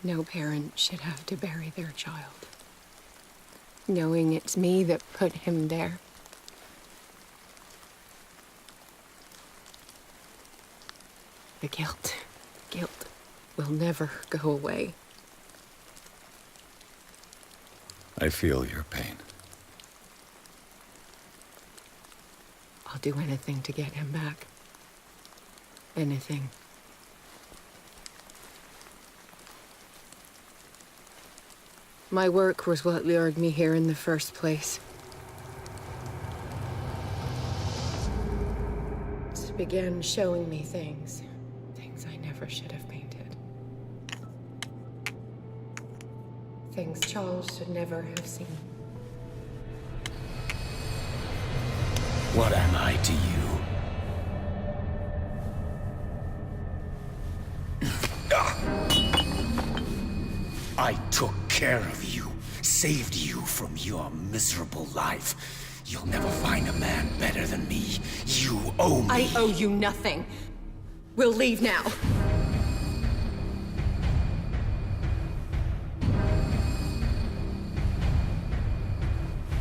No parent should have to bury their child, knowing it's me that put him there. The guilt will never go away. I feel your pain. I'll do anything to get him back. Anything. My work was what lured me here in the first place. It began showing me things I never should have painted. Things Charles should never have seen. What am I to you? I took care of you, saved you from your miserable life. You'll never find a man better than me. You owe me. I owe you nothing. We'll leave now.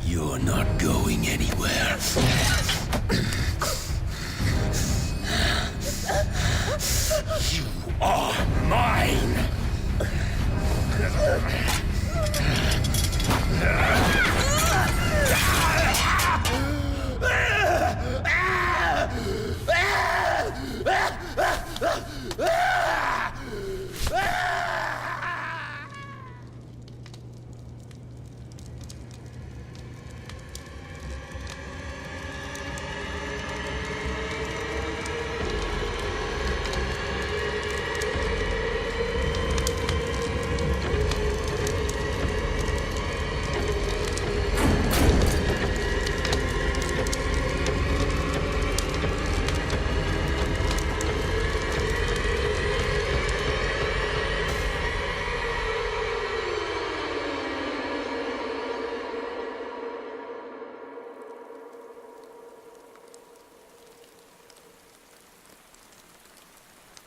You're not going anywhere. You are mine!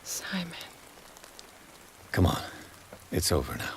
Simon. Come on. It's over now.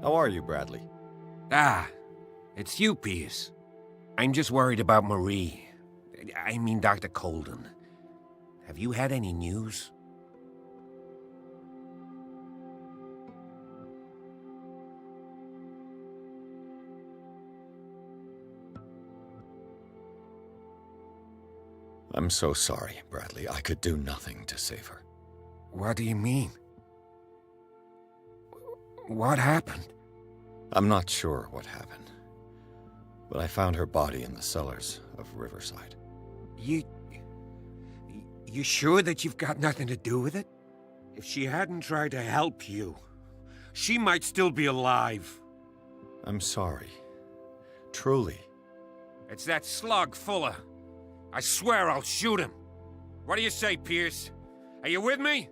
How are you, Bradley? Ah, it's you, Pierce. I'm just worried about Marie. I mean, Dr. Colden. Have you had any news? I'm so sorry, Bradley. I could do nothing to save her. What do you mean? What happened? I'm not sure what happened, but I found her body in the cellars of Riverside. You sure that you've got nothing to do with it? If she hadn't tried to help you, she might still be alive. I'm sorry. Truly. It's that slug, Fuller. I swear I'll shoot him. What do you say, Pierce? Are you with me?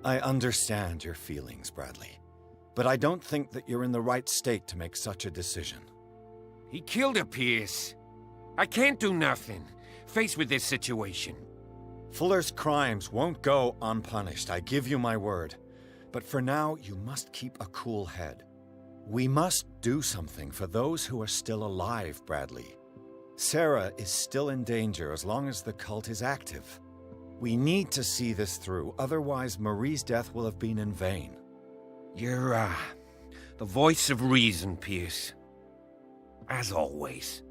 I understand your feelings, Bradley. But I don't think that you're in the right state to make such a decision. He killed her, Pierce. I can't do nothing, faced with this situation. Fuller's crimes won't go unpunished, I give you my word. But for now, you must keep a cool head. We must do something for those who are still alive, Bradley. Sarah is still in danger as long as the cult is active. We need to see this through, otherwise Marie's death will have been in vain. You're, the voice of reason, Pierce. As always.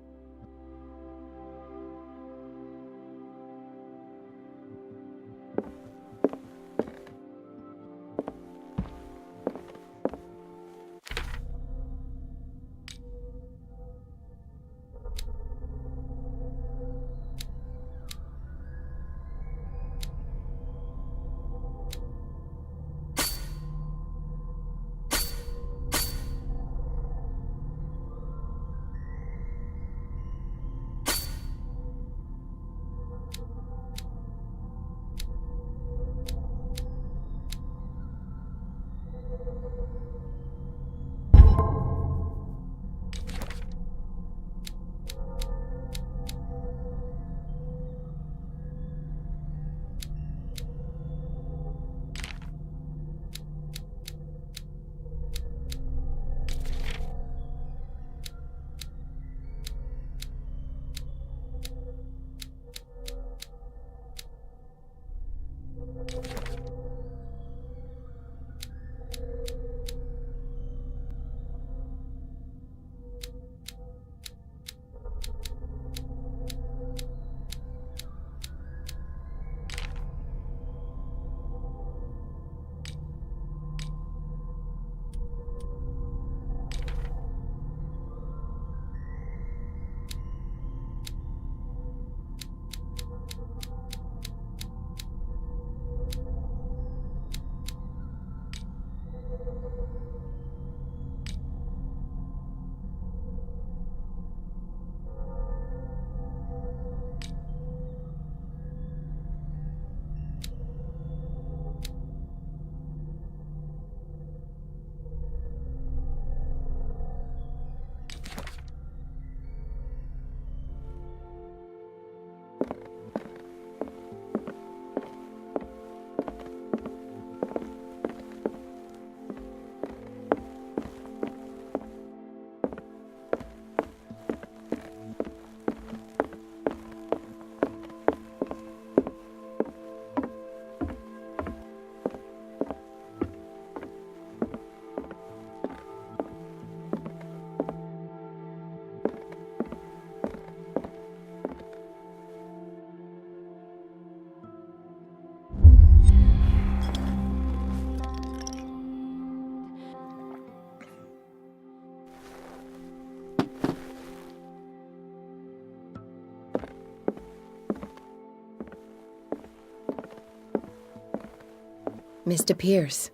Mr. Pierce,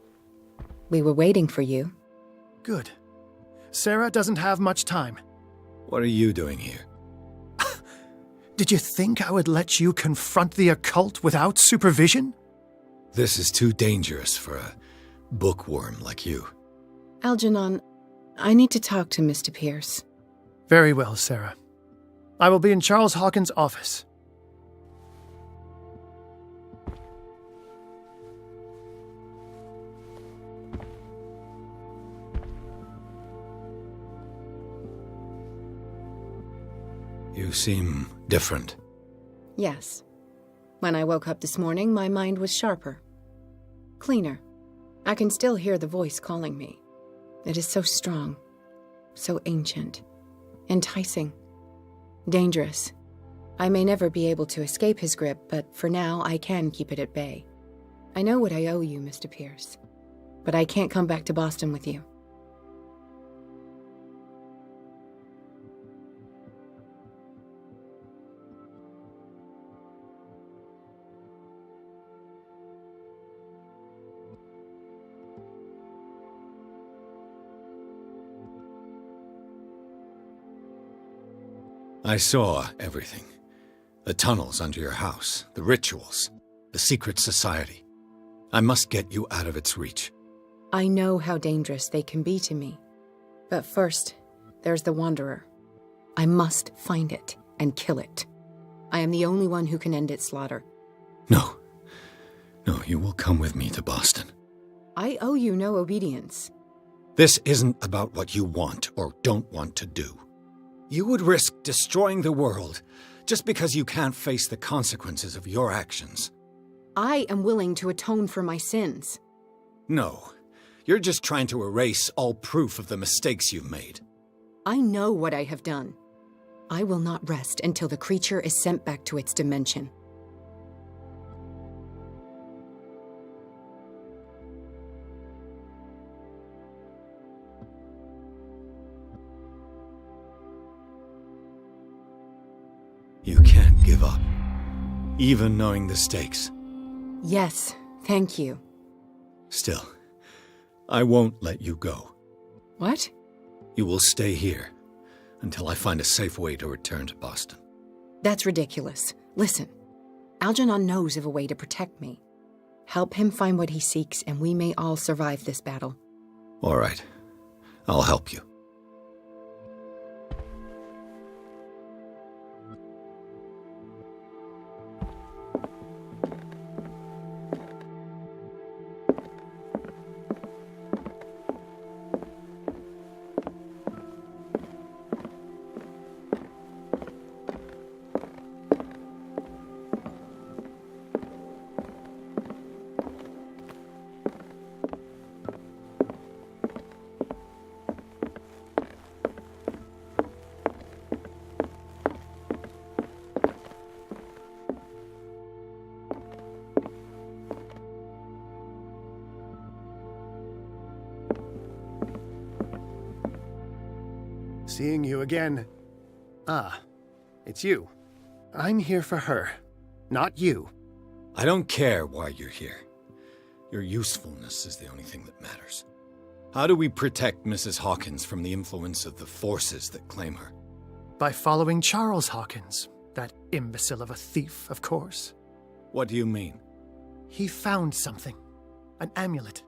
we were waiting for you. Good. Sarah doesn't have much time. What are you doing here? Did you think I would let you confront the occult without supervision? This is too dangerous for a bookworm like you. Algernon, I need to talk to Mr. Pierce. Very well, Sarah. I will be in Charles Hawkins' office. You seem different. Yes. When I woke up this morning, my mind was sharper. Cleaner. I can still hear the voice calling me. It is so strong, so ancient, enticing, dangerous. I may never be able to escape his grip, but for now I can keep it at bay. I know what I owe you, Mr. Pierce, but I can't come back to Boston with you. I saw everything. The tunnels under your house, the rituals, the secret society. I must get you out of its reach. I know how dangerous they can be to me. But first, there's the Wanderer. I must find it and kill it. I am the only one who can end its slaughter. No. No, you will come with me to Boston. I owe you no obedience. This isn't about what you want or don't want to do. You would risk destroying the world just because you can't face the consequences of your actions. I am willing to atone for my sins. No, you're just trying to erase all proof of the mistakes you've made. I know what I have done. I will not rest until the creature is sent back to its dimension. You can't give up, even knowing the stakes. Yes, thank you. Still, I won't let you go. What? You will stay here until I find a safe way to return to Boston. That's ridiculous. Listen, Algernon knows of a way to protect me. Help him find what he seeks, and we may all survive this battle. All right, I'll help you. Seeing you again. Ah, it's you. I'm here for her, not you. I don't care why you're here. Your usefulness is the only thing that matters. How do we protect Mrs. Hawkins from the influence of the forces that claim her? By following Charles Hawkins, that imbecile of a thief, of course. What do you mean? He found something. An amulet.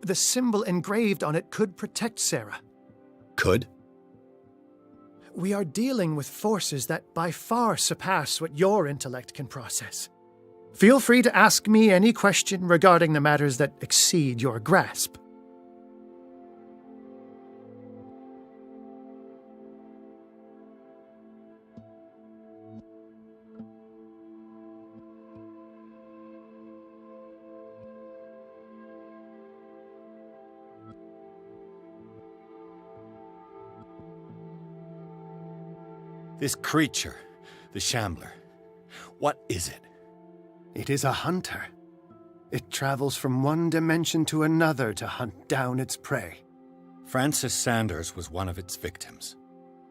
The symbol engraved on it could protect Sarah. Could? We are dealing with forces that by far surpass what your intellect can process. Feel free to ask me any question regarding the matters that exceed your grasp. This creature, the Shambler, what is it? It is a hunter. It travels from one dimension to another to hunt down its prey. Francis Sanders was one of its victims.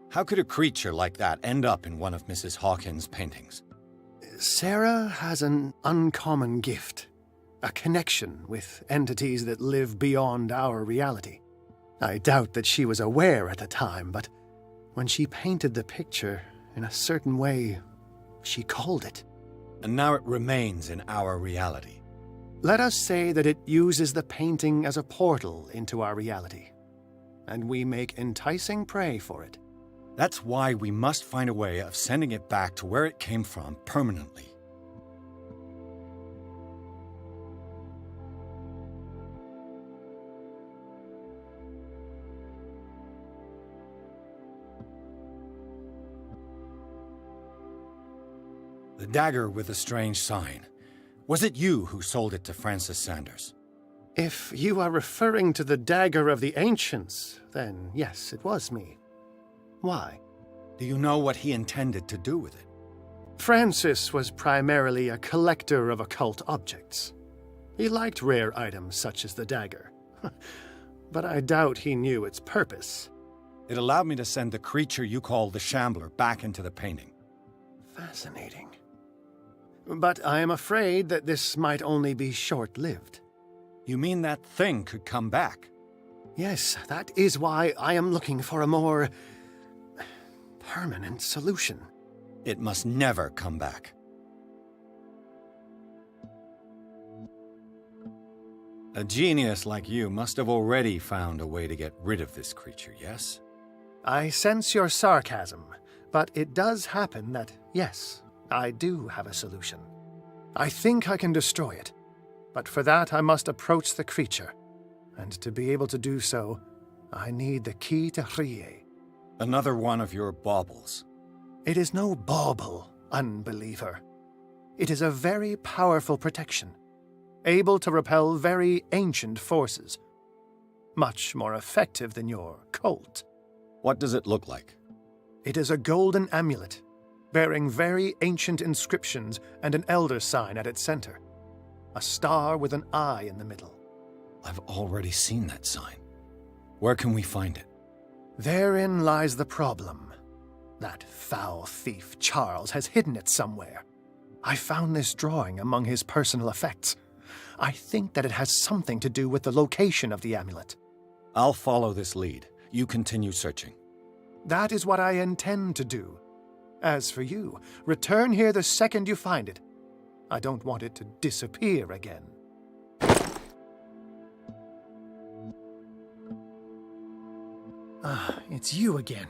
How could a creature like that end up in one of Mrs. Hawkins' paintings? Sarah has an uncommon gift. A connection with entities that live beyond our reality. I doubt that she was aware at the time, but when she painted the picture in a certain way, she called it. And now it remains in our reality. Let us say that it uses the painting as a portal into our reality, and we make enticing prey for it. That's why we must find a way of sending it back to where it came from permanently. The dagger with the strange sign. Was it you who sold it to Francis Sanders? If you are referring to the dagger of the ancients, then yes, it was me. Why? Do you know what he intended to do with it? Francis was primarily a collector of occult objects. He liked rare items such as the dagger. But I doubt he knew its purpose. It allowed me to send the creature you call the Shambler back into the painting. Fascinating. But I am afraid that this might only be short-lived. You mean that thing could come back? Yes, that is why I am looking for a more permanent solution. It must never come back. A genius like you must have already found a way to get rid of this creature, yes? I sense your sarcasm, but it does happen that, yes, I do have a solution. I think I can destroy it, but for that I must approach the creature, and to be able to do so, I need the key to Rie. Another one of your baubles. It is no bauble, unbeliever. It is a very powerful protection, able to repel very ancient forces. Much more effective than your Colt. What does it look like? It is a golden amulet, bearing very ancient inscriptions and an elder sign at its center. A star with an eye in the middle. I've already seen that sign. Where can we find it? Therein lies the problem. That foul thief Charles has hidden it somewhere. I found this drawing among his personal effects. I think that it has something to do with the location of the amulet. I'll follow this lead. You continue searching. That is what I intend to do. As for you, return here the second you find it. I don't want it to disappear again. It's you again.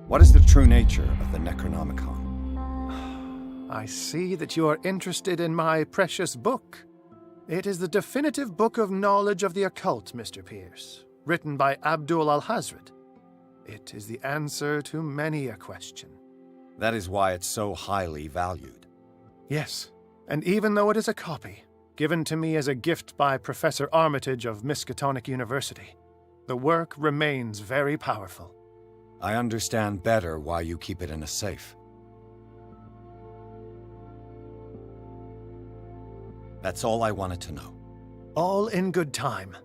What is the true nature of the Necronomicon? I see that you are interested in my precious book. It is the definitive book of knowledge of the occult, Mr. Pierce, written by Abdul al-Hazred. It is the answer to many a question. That is why it's so highly valued. Yes, and even though it is a copy, given to me as a gift by Professor Armitage of Miskatonic University, the work remains very powerful. I understand better why you keep it in a safe. That's all I wanted to know. All in good time.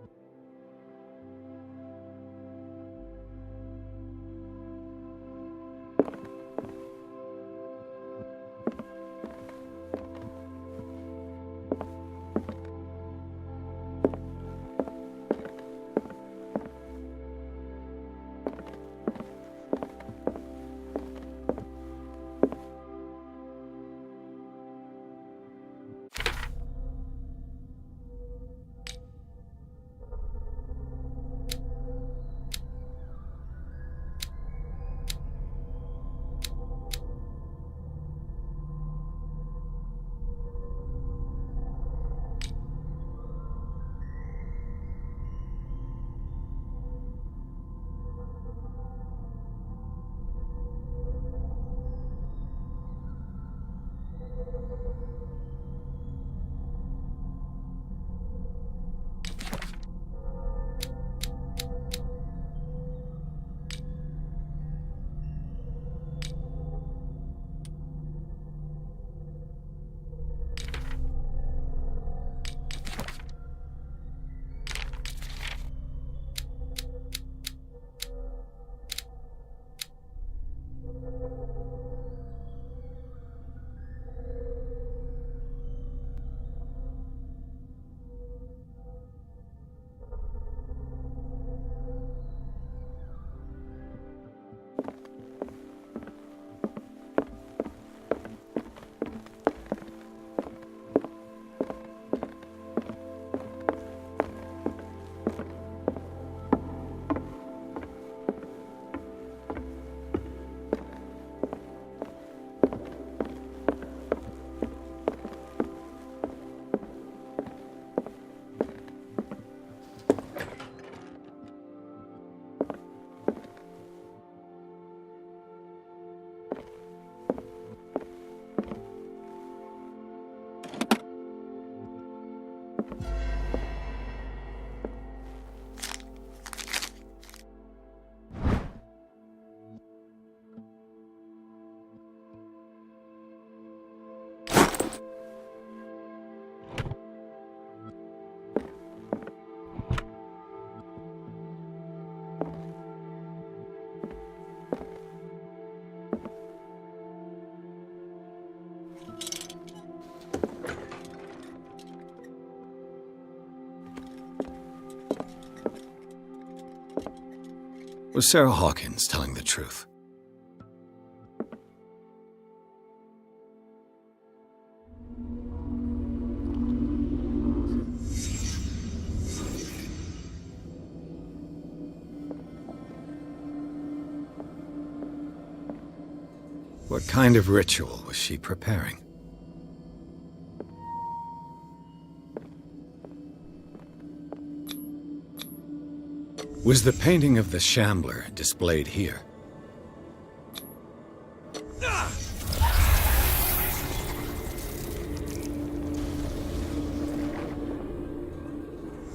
Was Sarah Hawkins telling the truth? What kind of ritual was she preparing? Was the painting of the Shambler displayed here?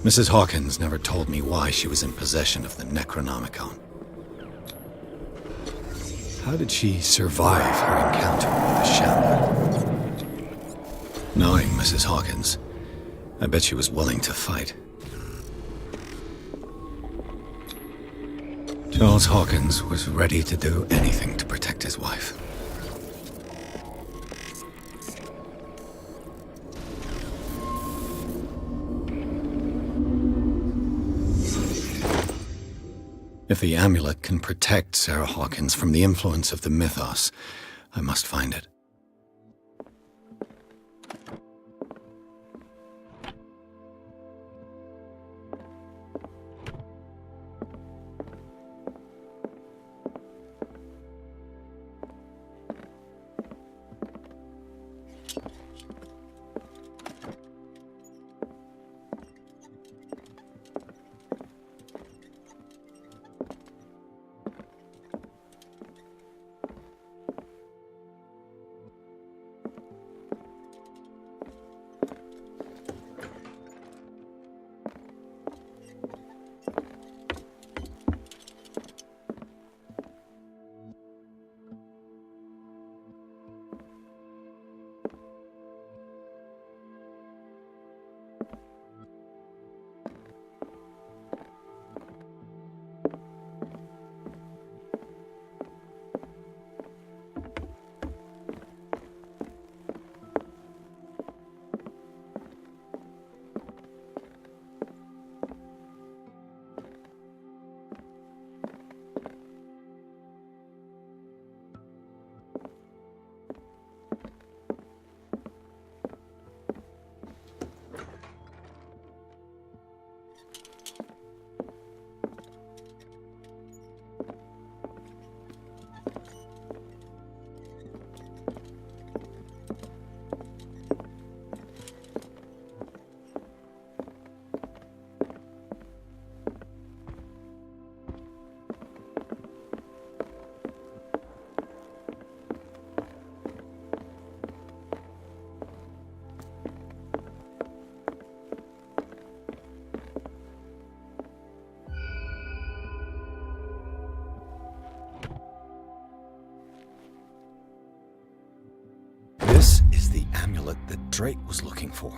Mrs. Hawkins never told me why she was in possession of the Necronomicon. How did she survive her encounter with the Shambler? Knowing Mrs. Hawkins, I bet she was willing to fight. Charles Hawkins was ready to do anything to protect his wife. If the amulet can protect Sarah Hawkins from the influence of the mythos, I must find it. This is the amulet that Drake was looking for.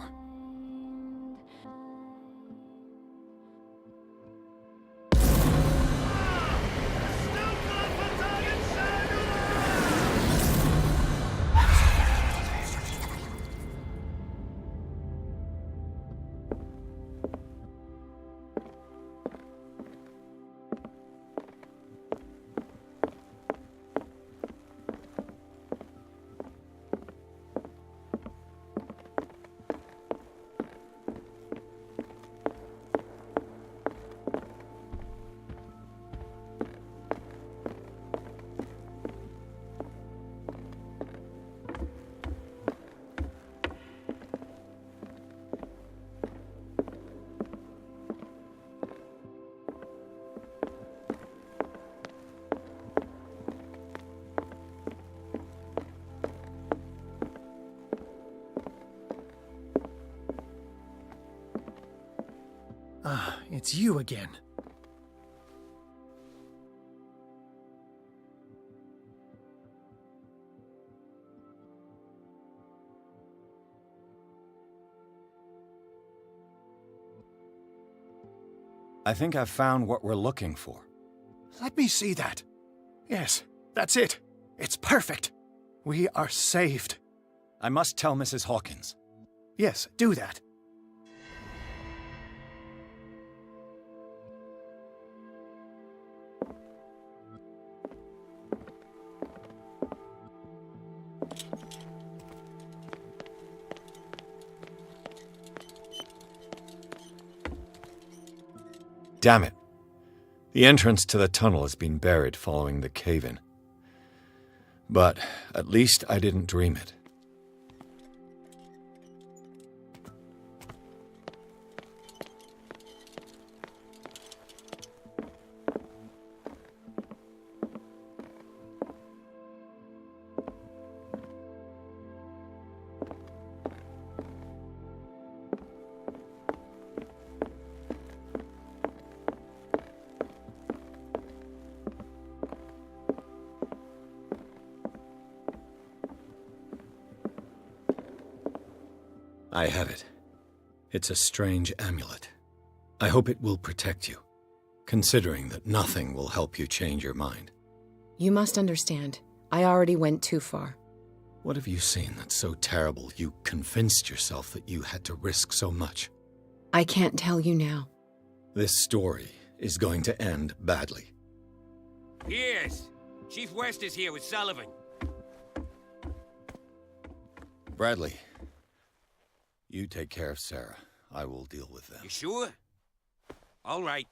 Ah, it's you again. I think I've found what we're looking for. Let me see that. Yes, that's it. It's perfect. We are saved. I must tell Mrs. Hawkins. Yes, do that. Damn it. The entrance to the tunnel has been buried following the cave-in. But at least I didn't dream it. I have it. It's a strange amulet. I hope it will protect you, considering that nothing will help you change your mind. You must understand, I already went too far. What have you seen that's so terrible you convinced yourself that you had to risk so much? I can't tell you now. This story is going to end badly. Yes. Chief West is here with Sullivan. Bradley, you take care of Sarah. I will deal with them. You sure? All right.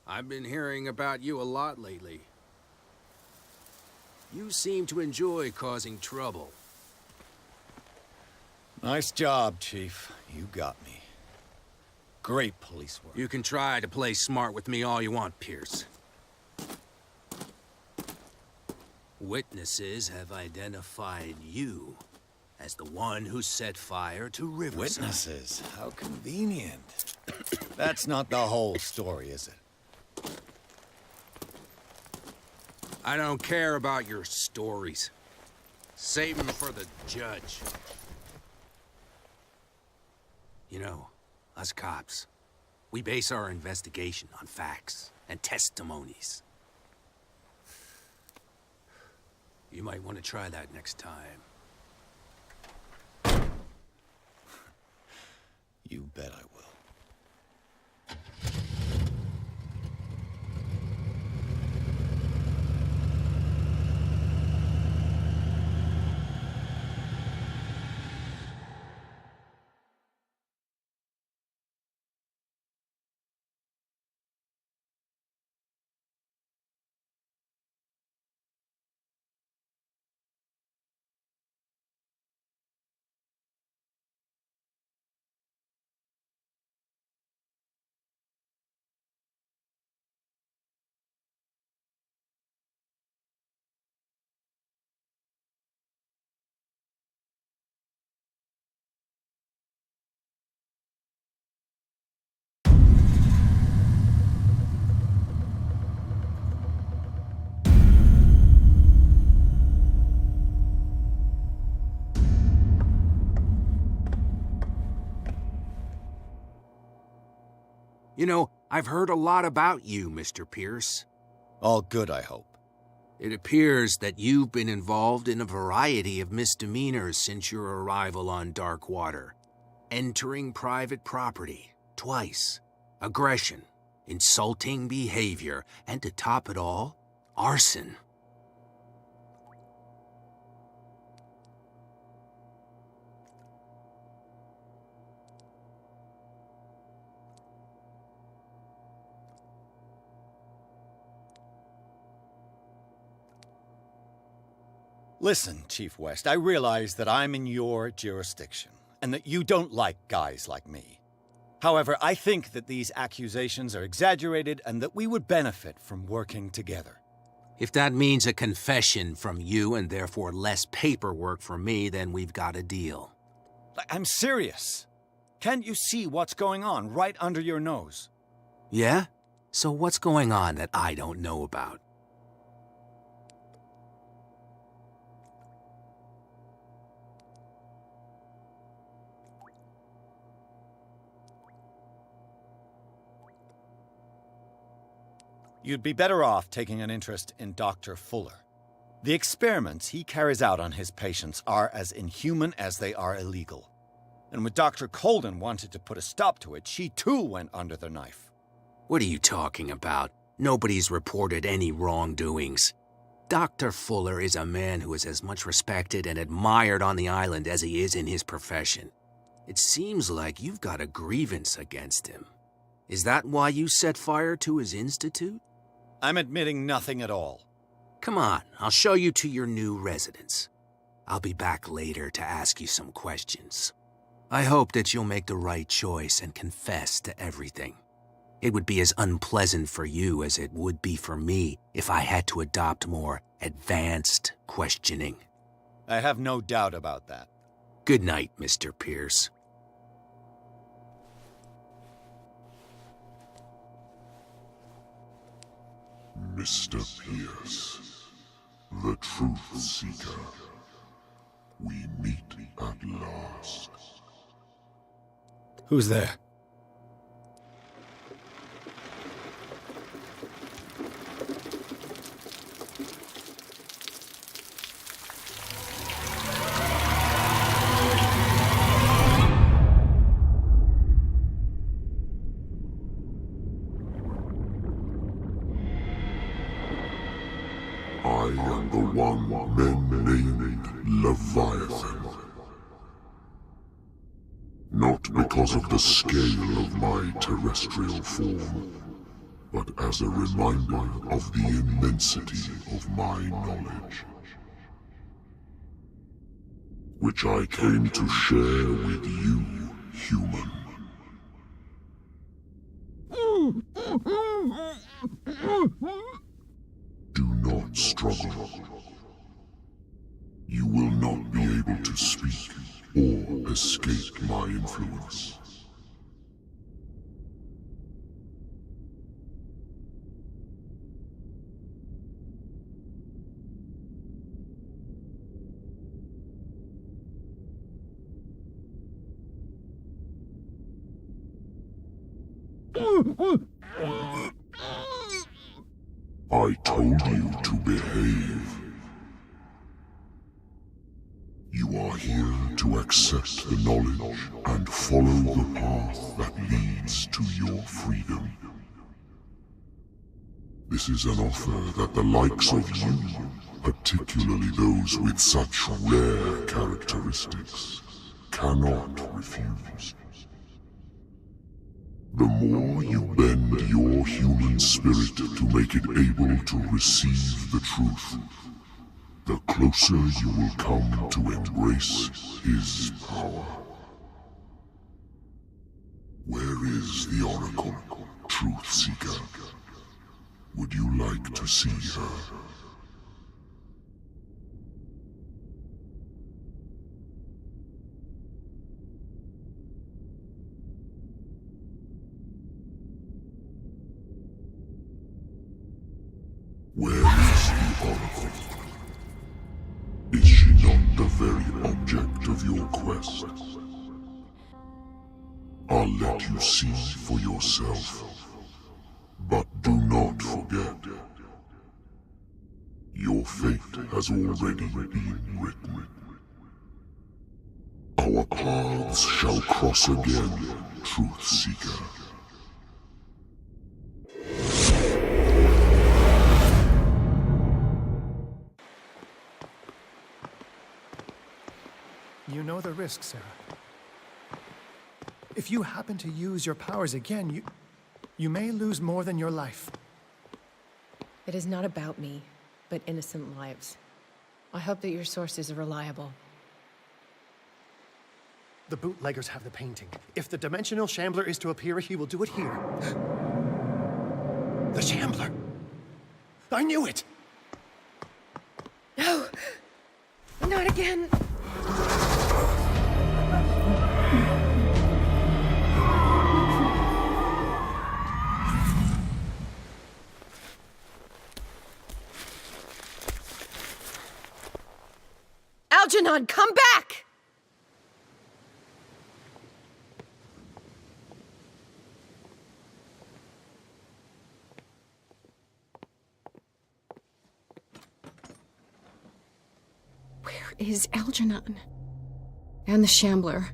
I've been hearing about you a lot lately. You seem to enjoy causing trouble. Nice job, Chief. You got me. Great police work. You can try to play smart with me all you want, Pierce. Witnesses have identified you as the one who set fire to Riverside. Witnesses? How convenient. That's not the whole story, is it? I don't care about your stories. Save them for the judge. You know, us cops, we base our investigation on facts and testimonies. You might want to try that next time. You bet I will. You know, I've heard a lot about you, Mr. Pierce. All good, I hope. It appears that you've been involved in a variety of misdemeanors since your arrival on Darkwater. Entering private property, twice. Aggression, insulting behavior, and to top it all, arson. Listen, Chief West, I realize that I'm in your jurisdiction, and that you don't like guys like me. However, I think that these accusations are exaggerated and that we would benefit from working together. If that means a confession from you and therefore less paperwork for me, then we've got a deal. I'm serious. Can't you see what's going on right under your nose? Yeah? So what's going on that I don't know about? You'd be better off taking an interest in Dr. Fuller. The experiments he carries out on his patients are as inhuman as they are illegal. And when Dr. Colden wanted to put a stop to it, she too went under the knife. What are you talking about? Nobody's reported any wrongdoings. Dr. Fuller is a man who is as much respected and admired on the island as he is in his profession. It seems like you've got a grievance against him. Is that why you set fire to his institute? I'm admitting nothing at all. Come on, I'll show you to your new residence. I'll be back later to ask you some questions. I hope that you'll make the right choice and confess to everything. It would be as unpleasant for you as it would be for me if I had to adopt more advanced questioning. I have no doubt about that. Good night, Mr. Pierce. Mr. Pierce, the Truth Seeker. We meet at last. Who's there? I am the one men named Leviathan. Not because of the scale of my terrestrial form, but as a reminder of the immensity of my knowledge, which I came to share with you, human. Do not struggle. You will not be able to speak or escape my influence. I told you to behave. You are here to accept the knowledge and follow the path that leads to your freedom. This is an offer that the likes of you, particularly those with such rare characteristics, cannot refuse. The more you bend your human spirit to make it able to receive the truth, the closer you will come to embrace his power. Where is the Oracle, Truth Seeker? Would you like to see her? Where is the Oracle? Is she not the very object of your quest? I'll let you see for yourself, but do not forget, your fate has already been written. Our paths shall cross again, Truth Seeker. You know the risk, Sarah. If you happen to use your powers again, you may lose more than your life. It is not about me, but innocent lives. I hope that your sources are reliable. The bootleggers have the painting. If the dimensional shambler is to appear, he will do it here. The shambler! I knew it! No! Not again! Algernon, come back! Where is Algernon? And the Shambler?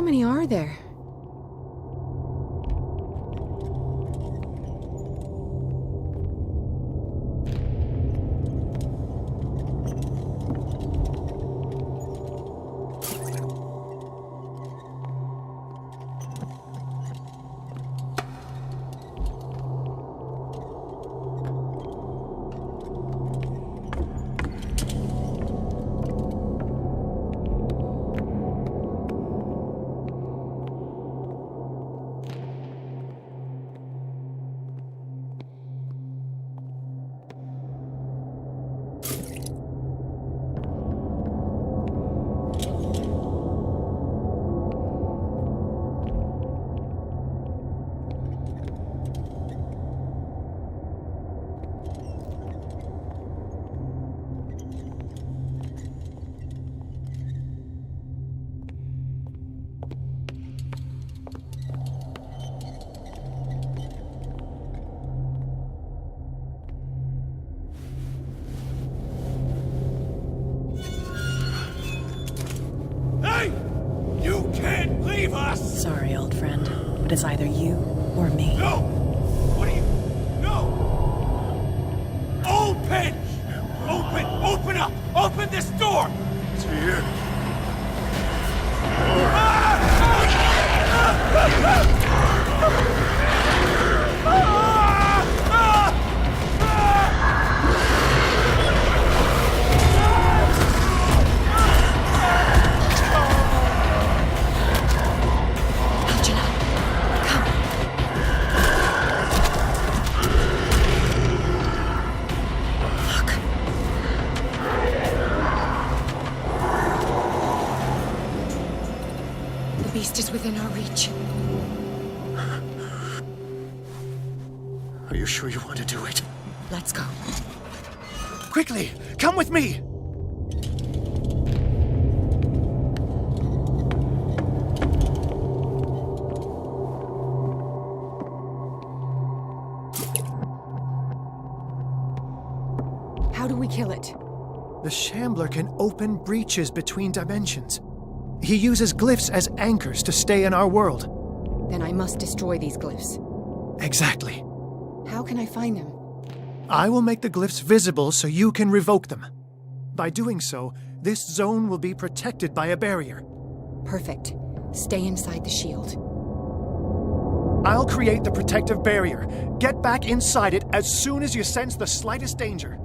many are there? Sorry, old friend, but it's either you or me. No! What are you... No! Open! Open up! Open this door! It's here. The beast is within our reach. Are you sure you want to do it? Let's go. Quickly, come with me! How do we kill it? The Shambler can open breaches between dimensions. He uses glyphs as anchors to stay in our world. Then I must destroy these glyphs. Exactly. How can I find them? I will make the glyphs visible so you can revoke them. By doing so, this zone will be protected by a barrier. Perfect. Stay inside the shield. I'll create the protective barrier. Get back inside it as soon as you sense the slightest danger.